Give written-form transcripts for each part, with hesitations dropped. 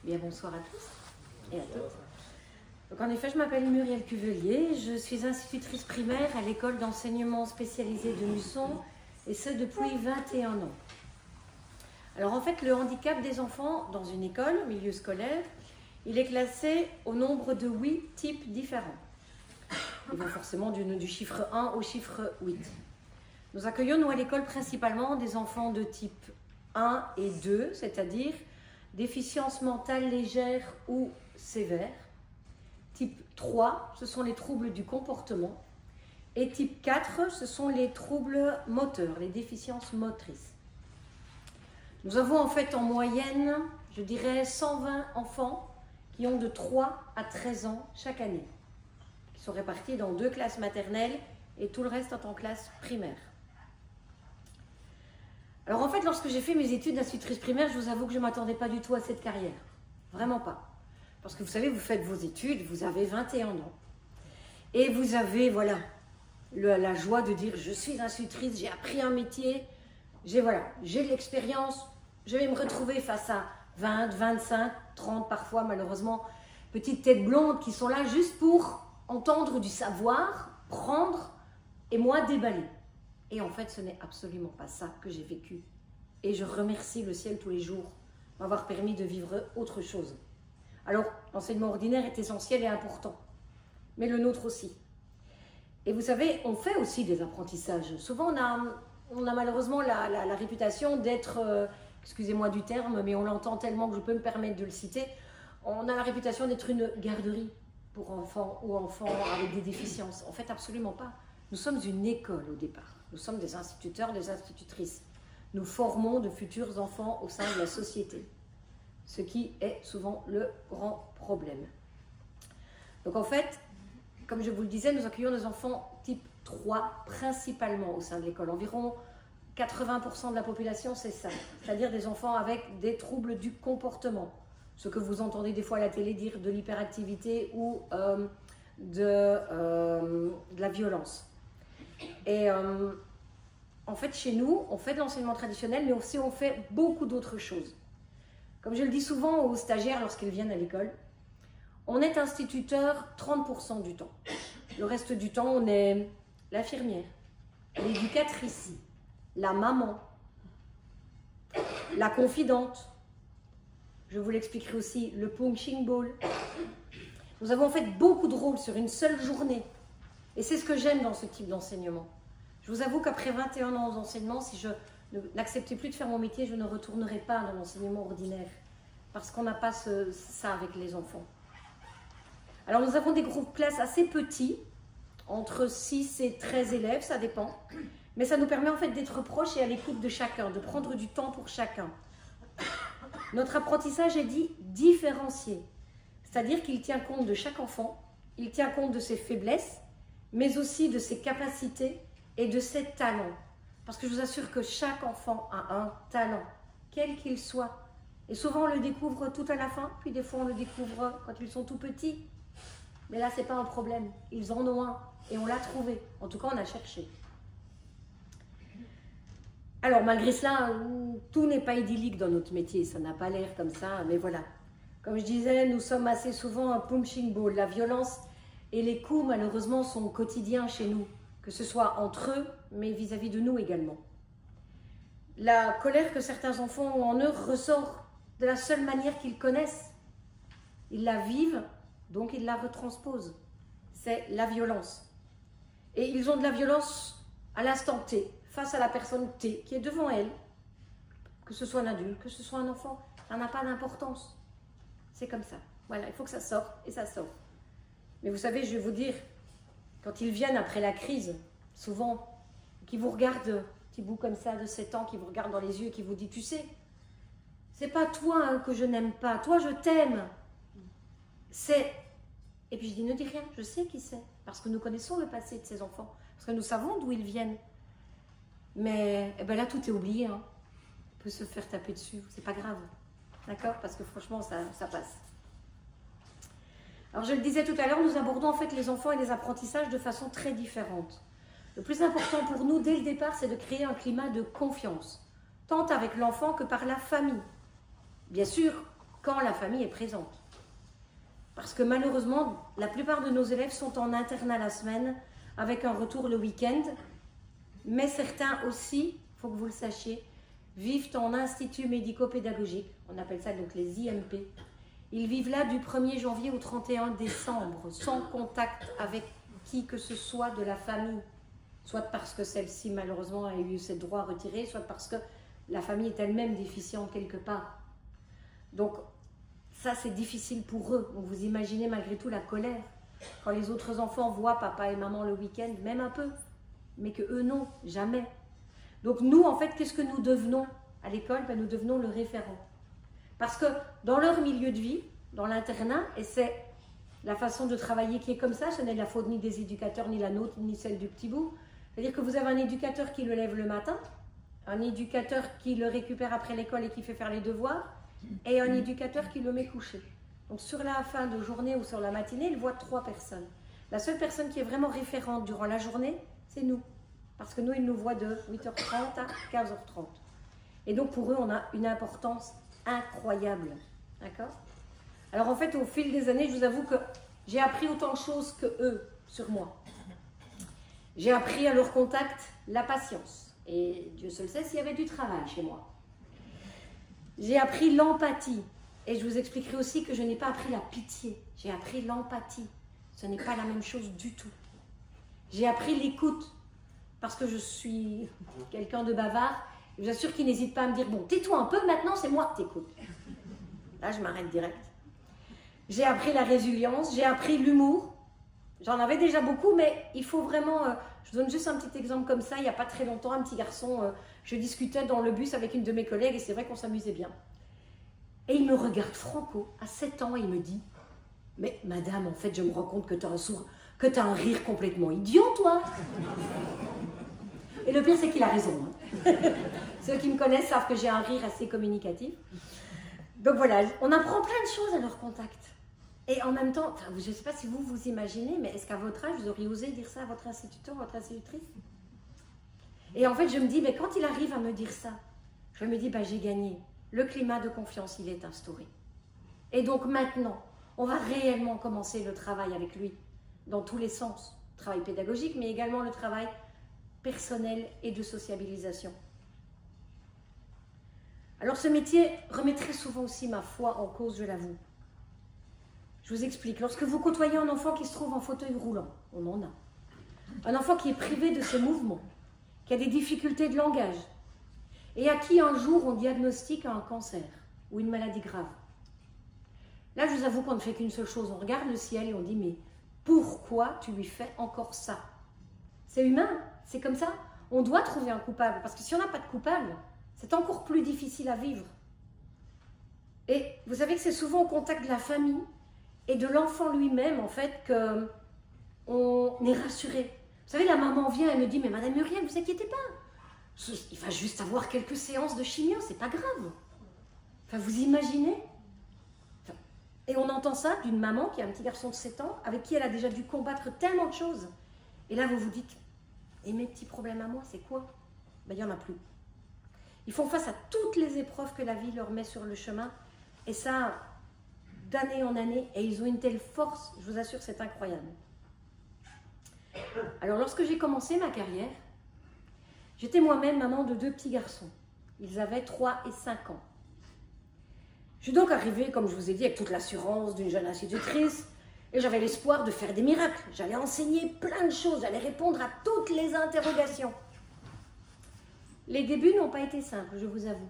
Bien, bonsoir à tous et à toutes. Donc, en effet, je m'appelle Muriel Cuvelier, je suis institutrice primaire à l'école d'enseignement spécialisé de Musson, et ce depuis 21 ans. Alors en fait, le handicap des enfants dans une école, milieu scolaire, il est classé au nombre de 8 types différents. Ils vont forcément du chiffre 1 au chiffre 8. Nous accueillons, nous, à l'école, principalement des enfants de type 1 et 2, c'est-à-dire déficience mentale légère ou sévère. Type 3, ce sont les troubles du comportement. Et type 4, ce sont les troubles moteurs, les déficiences motrices. Nous avons en fait en moyenne, je dirais, 120 enfants qui ont de 3 à 13 ans chaque année, qui sont répartis dans 2 classes maternelles et tout le reste en classe primaire. Alors en fait, lorsque j'ai fait mes études d'institutrice primaire, je vous avoue que je ne m'attendais pas du tout à cette carrière. Vraiment pas. Parce que vous savez, vous faites vos études, vous avez 21 ans. Et vous avez, voilà, la joie de dire, je suis institutrice, j'ai appris un métier, j'ai de l'expérience, je vais me retrouver face à 20, 25, 30 parfois, malheureusement, petites têtes blondes qui sont là juste pour entendre du savoir, prendre et moi déballer. Et en fait, ce n'est absolument pas ça que j'ai vécu. Et je remercie le ciel tous les jours de m'avoir permis de vivre autre chose. Alors, l'enseignement ordinaire est essentiel et important, mais le nôtre aussi. Et vous savez, on fait aussi des apprentissages. Souvent, on a malheureusement la réputation d'être, excusez-moi du terme, mais on l'entend tellement que je peux me permettre de le citer, on a la réputation d'être une garderie pour enfants ou enfants avec des déficiences. En fait, absolument pas. Nous sommes une école au départ. Nous sommes des instituteurs, des institutrices. Nous formons de futurs enfants au sein de la société, ce qui est souvent le grand problème. Donc en fait, comme je vous le disais, nous accueillons des enfants type 3 principalement au sein de l'école. Environ 80% de la population, c'est ça. C'est-à-dire des enfants avec des troubles du comportement. Ce que vous entendez des fois à la télé dire de l'hyperactivité ou de la violence. Et en fait, chez nous, on fait de l'enseignement traditionnel, mais aussi on fait beaucoup d'autres choses. Comme je le dis souvent aux stagiaires lorsqu'ils viennent à l'école, on est instituteur 30% du temps. Le reste du temps, on est l'infirmière, l'éducatrice, la maman, la confidente. Je vous l'expliquerai aussi, le punching ball. Nous avons en fait beaucoup de rôles sur une seule journée. Et c'est ce que j'aime dans ce type d'enseignement. Je vous avoue qu'après 21 ans d'enseignement, si je n'acceptais plus de faire mon métier, je ne retournerai pas dans l'enseignement ordinaire. Parce qu'on n'a pas ça avec les enfants. Alors nous avons des groupes classes assez petits, entre 6 et 13 élèves, ça dépend. Mais ça nous permet en fait d'être proches et à l'écoute de chacun, de prendre du temps pour chacun. Notre apprentissage est dit différencié. C'est-à-dire qu'il tient compte de chaque enfant, il tient compte de ses faiblesses, mais aussi de ses capacités et de ses talents. Parce que je vous assure que chaque enfant a un talent, quel qu'il soit. Et souvent on le découvre tout à la fin, puis des fois on le découvre quand ils sont tout petits. Mais là, ce n'est pas un problème. Ils en ont un et on l'a trouvé. En tout cas, on a cherché. Alors, malgré cela, tout n'est pas idyllique dans notre métier. Ça n'a pas l'air comme ça, mais voilà. Comme je disais, nous sommes assez souvent un punching ball. La violence et les coups, malheureusement, sont quotidiens chez nous. Que ce soit entre eux, mais vis-à-vis de nous également. La colère que certains enfants ont en eux ressort de la seule manière qu'ils connaissent. Ils la vivent, donc ils la retransposent. C'est la violence. Et ils ont de la violence à l'instant T, face à la personne T qui est devant elle. Que ce soit un adulte, que ce soit un enfant, ça n'a pas d'importance. C'est comme ça. Voilà, il faut que ça sorte et ça sort. Mais vous savez, je vais vous dire, quand ils viennent après la crise, souvent, qui vous regardent, petit bout comme ça de 7 ans, qui vous regarde dans les yeux, qui vous dit, tu sais, c'est pas toi que je n'aime pas, toi je t'aime. C'est... Et puis je dis, ne dis rien, je sais qui c'est. Parce que nous connaissons le passé de ces enfants. Parce que nous savons d'où ils viennent. Mais eh ben là, tout est oublié. Hein. On peut se faire taper dessus, c'est pas grave. D'accord? Parce que franchement, ça passe. Alors je le disais tout à l'heure, nous abordons en fait les enfants et les apprentissages de façon très différente. Le plus important pour nous, dès le départ, c'est de créer un climat de confiance. Tant avec l'enfant que par la famille. Bien sûr, quand la famille est présente. Parce que malheureusement, la plupart de nos élèves sont en internat la semaine, avec un retour le week-end. Mais certains aussi, il faut que vous le sachiez, vivent en institut médico-pédagogique. On appelle ça donc les IMP. Ils vivent là du 1er janvier au 31 décembre, sans contact avec qui que ce soit de la famille. Soit parce que celle-ci, malheureusement, a eu ses droits retirés, soit parce que la famille est elle-même déficiente quelque part. Donc, ça, c'est difficile pour eux. Donc, vous imaginez malgré tout la colère. Quand les autres enfants voient papa et maman le week-end, même un peu, mais que eux, non, jamais. Donc, nous, en fait, qu'est-ce que nous devenons à l'école? Ben, nous devenons le référent. Parce que dans leur milieu de vie, dans l'internat, et c'est la façon de travailler qui est comme ça, ce n'est la faute ni des éducateurs, ni la nôtre, ni celle du petit bout. C'est-à-dire que vous avez un éducateur qui le lève le matin, un éducateur qui le récupère après l'école et qui fait faire les devoirs, et un éducateur qui le met couché. Donc sur la fin de journée ou sur la matinée, il voit 3 personnes. La seule personne qui est vraiment référente durant la journée, c'est nous. Parce que nous, ils nous voient de 8h30 à 15h30. Et donc pour eux, on a une importance incroyable. D'accord? Alors en fait, au fil des années, je vous avoue que j'ai appris autant de choses que eux sur moi. J'ai appris à leur contact la patience. Et Dieu seul sait s'il y avait du travail chez moi. J'ai appris l'empathie. Et je vous expliquerai aussi que je n'ai pas appris la pitié. J'ai appris l'empathie. Ce n'est pas la même chose du tout. J'ai appris l'écoute. Parce que je suis quelqu'un de bavard. Je vous assure qu'il n'hésite pas à me dire « Bon, tais-toi un peu, maintenant c'est moi que t'écoutes. » Là, je m'arrête direct. J'ai appris la résilience. J'ai appris l'humour. J'en avais déjà beaucoup, mais il faut vraiment... je vous donne juste un petit exemple comme ça. Il n'y a pas très longtemps, un petit garçon, je discutais dans le bus avec une de mes collègues et c'est vrai qu'on s'amusait bien. Et il me regarde franco, à 7 ans, et il me dit « Mais madame, en fait, je me rends compte que tu as un rire complètement idiot, toi !» Et le pire, c'est qu'il a raison. Hein. Ceux qui me connaissent savent que j'ai un rire assez communicatif. Donc voilà, on apprend plein de choses à leur contact. Et en même temps, enfin, je ne sais pas si vous vous imaginez, mais est-ce qu'à votre âge, vous auriez osé dire ça à votre instituteur, votre institutrice? Et en fait, je me dis, mais quand il arrive à me dire ça, je me dis, bah, j'ai gagné. Le climat de confiance, il est instauré. Et donc maintenant, on va réellement commencer le travail avec lui, dans tous les sens. Travail pédagogique, mais également le travail personnel et de sociabilisation. Alors ce métier remet très souvent aussi ma foi en cause, je l'avoue. Je vous explique. Lorsque vous côtoyez un enfant qui se trouve en fauteuil roulant, on en a. Un enfant qui est privé de ses mouvements, qui a des difficultés de langage, et à qui un jour on diagnostique un cancer ou une maladie grave. Là, je vous avoue qu'on ne fait qu'une seule chose. On regarde le ciel et on dit, mais pourquoi tu lui fais encore ça? C'est humain, c'est comme ça. On doit trouver un coupable, parce que si on n'a pas de coupable, c'est encore plus difficile à vivre. Et vous savez que c'est souvent au contact de la famille et de l'enfant lui-même, en fait, qu'on est rassuré. Vous savez, la maman vient et me dit, mais Madame Muriel, ne vous inquiétez pas. Il va juste avoir quelques séances de chimio, c'est pas grave. Enfin, vous imaginez? Et on entend ça d'une maman qui a un petit garçon de 7 ans, avec qui elle a déjà dû combattre tellement de choses. Et là, vous vous dites, et mes petits problèmes à moi, c'est quoi? Ben, il n'y en a plus. Ils font face à toutes les épreuves que la vie leur met sur le chemin. Et ça, d'année en année, et ils ont une telle force, je vous assure, c'est incroyable. Alors, lorsque j'ai commencé ma carrière, j'étais moi-même maman de 2 petits garçons. Ils avaient 3 et 5 ans. Je suis donc arrivée, comme je vous ai dit, avec toute l'assurance d'une jeune institutrice, et j'avais l'espoir de faire des miracles. J'allais enseigner plein de choses, j'allais répondre à toutes les interrogations. Les débuts n'ont pas été simples, je vous avoue.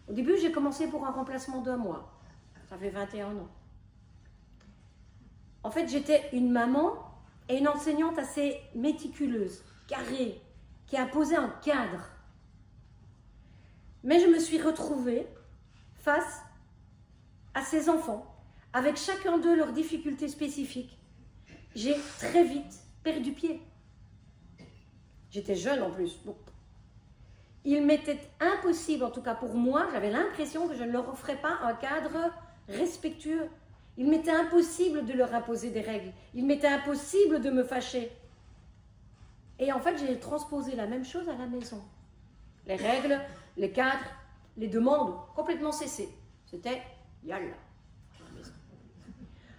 Au début, j'ai commencé pour un remplacement d'1 mois. Ça fait 21 ans. En fait, j'étais une maman et une enseignante assez méticuleuse, carrée, qui a posé un cadre. Mais je me suis retrouvée face à ces enfants, avec chacun d'eux leurs difficultés spécifiques. J'ai très vite perdu pied. J'étais jeune en plus. Donc, il m'était impossible, en tout cas pour moi, j'avais l'impression que je ne leur offrais pas un cadre respectueux. Il m'était impossible de leur imposer des règles. Il m'était impossible de me fâcher. Et en fait, j'ai transposé la même chose à la maison. Les règles, les cadres, les demandes, complètement cessées. C'était Yalla, à la maison.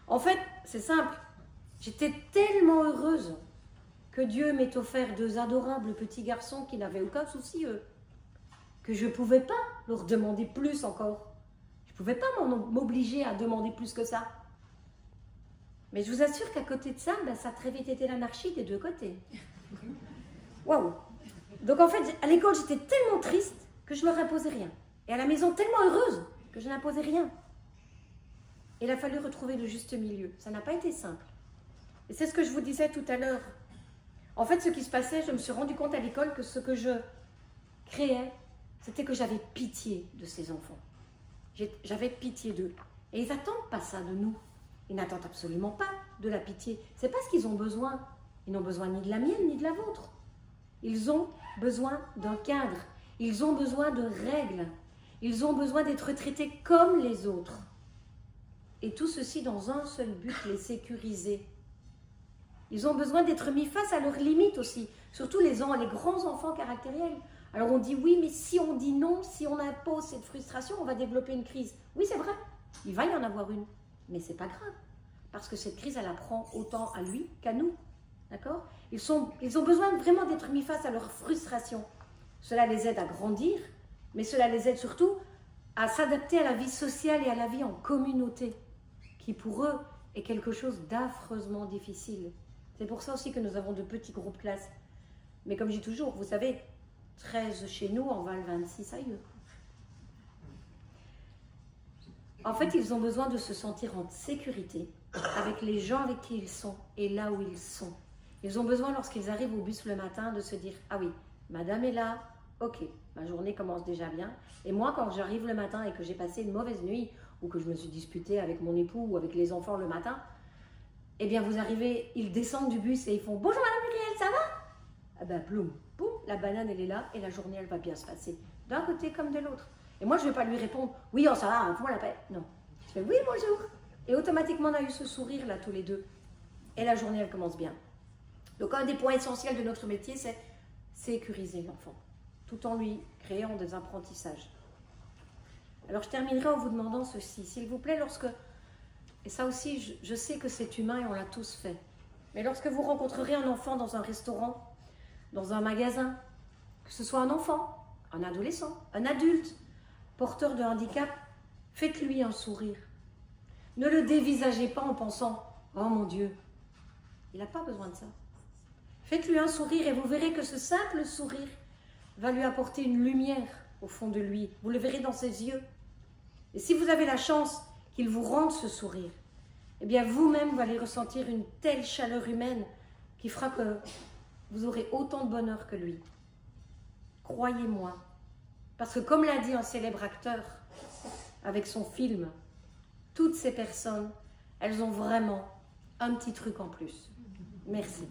En fait, c'est simple. J'étais tellement heureuse que Dieu m'ait offert 2 adorables petits garçons qui n'avaient aucun souci, eux. Que je ne pouvais pas leur demander plus encore. Je ne pouvais pas m'obliger à demander plus que ça. Mais je vous assure qu'à côté de ça, ben, ça a très vite été l'anarchie des 2 côtés. Waouh! Donc en fait, à l'école, j'étais tellement triste que je ne leur imposais rien. Et à la maison, tellement heureuse que je n'imposais rien. Il a fallu retrouver le juste milieu. Ça n'a pas été simple. Et c'est ce que je vous disais tout à l'heure. En fait, ce qui se passait, je me suis rendu compte à l'école que ce que je créais, c'était que j'avais pitié de ces enfants. J'avais pitié d'eux. Et ils n'attendent pas ça de nous. Ils n'attendent absolument pas de la pitié. C'est pas ce qu'ils ont besoin. Ils n'ont besoin ni de la mienne, ni de la vôtre. Ils ont besoin d'un cadre. Ils ont besoin de règles. Ils ont besoin d'être traités comme les autres. Et tout ceci dans un seul but, les sécuriser. Ils ont besoin d'être mis face à leurs limites aussi. Surtout les grands enfants caractériels. Alors on dit oui, mais si on dit non, si on impose cette frustration, on va développer une crise. Oui, c'est vrai, il va y en avoir une. Mais ce n'est pas grave. Parce que cette crise, elle apprend autant à lui qu'à nous. D'accord ? Ils ont besoin vraiment d'être mis face à leur frustration. Cela les aide à grandir, mais cela les aide surtout à s'adapter à la vie sociale et à la vie en communauté, qui pour eux est quelque chose d'affreusement difficile. C'est pour ça aussi que nous avons de petits groupes classes. Mais comme je dis toujours, vous savez, 13 chez nous en valent 26 ailleurs. En fait, ils ont besoin de se sentir en sécurité avec les gens avec qui ils sont et là où ils sont. Ils ont besoin, lorsqu'ils arrivent au bus le matin, de se dire « Ah oui, madame est là, ok, ma journée commence déjà bien. » Et moi, quand j'arrive le matin et que j'ai passé une mauvaise nuit ou que je me suis disputée avec mon époux ou avec les enfants le matin, eh bien, vous arrivez, ils descendent du bus et ils font « Bonjour madame Muriel, ça va ?» Ah ben, ploum, poum, la banane, elle est là et la journée, elle va bien se passer. D'un côté comme de l'autre. Et moi, je ne vais pas lui répondre « Oui, oh, ça va, fous-moi la paix. » Non. Je fais « Oui, bonjour. » Et automatiquement, on a eu ce sourire là, tous les deux. Et la journée, elle commence bien. Donc, un des points essentiels de notre métier, c'est sécuriser l'enfant, tout en lui créant des apprentissages. Alors, je terminerai en vous demandant ceci. S'il vous plaît, lorsque... Et ça aussi, je sais que c'est humain et on l'a tous fait. Mais lorsque vous rencontrerez un enfant dans un restaurant, dans un magasin, que ce soit un enfant, un adolescent, un adulte, porteur de handicap, faites-lui un sourire. Ne le dévisagez pas en pensant « Oh mon Dieu, il n'a pas besoin de ça ». Faites-lui un sourire et vous verrez que ce simple sourire va lui apporter une lumière au fond de lui. Vous le verrez dans ses yeux. Et si vous avez la chance qu'il vous rende ce sourire, eh bien vous-même, vous allez ressentir une telle chaleur humaine qui fera que vous aurez autant de bonheur que lui. Croyez-moi. Parce que comme l'a dit un célèbre acteur avec son film, toutes ces personnes, elles ont vraiment un petit truc en plus. Merci.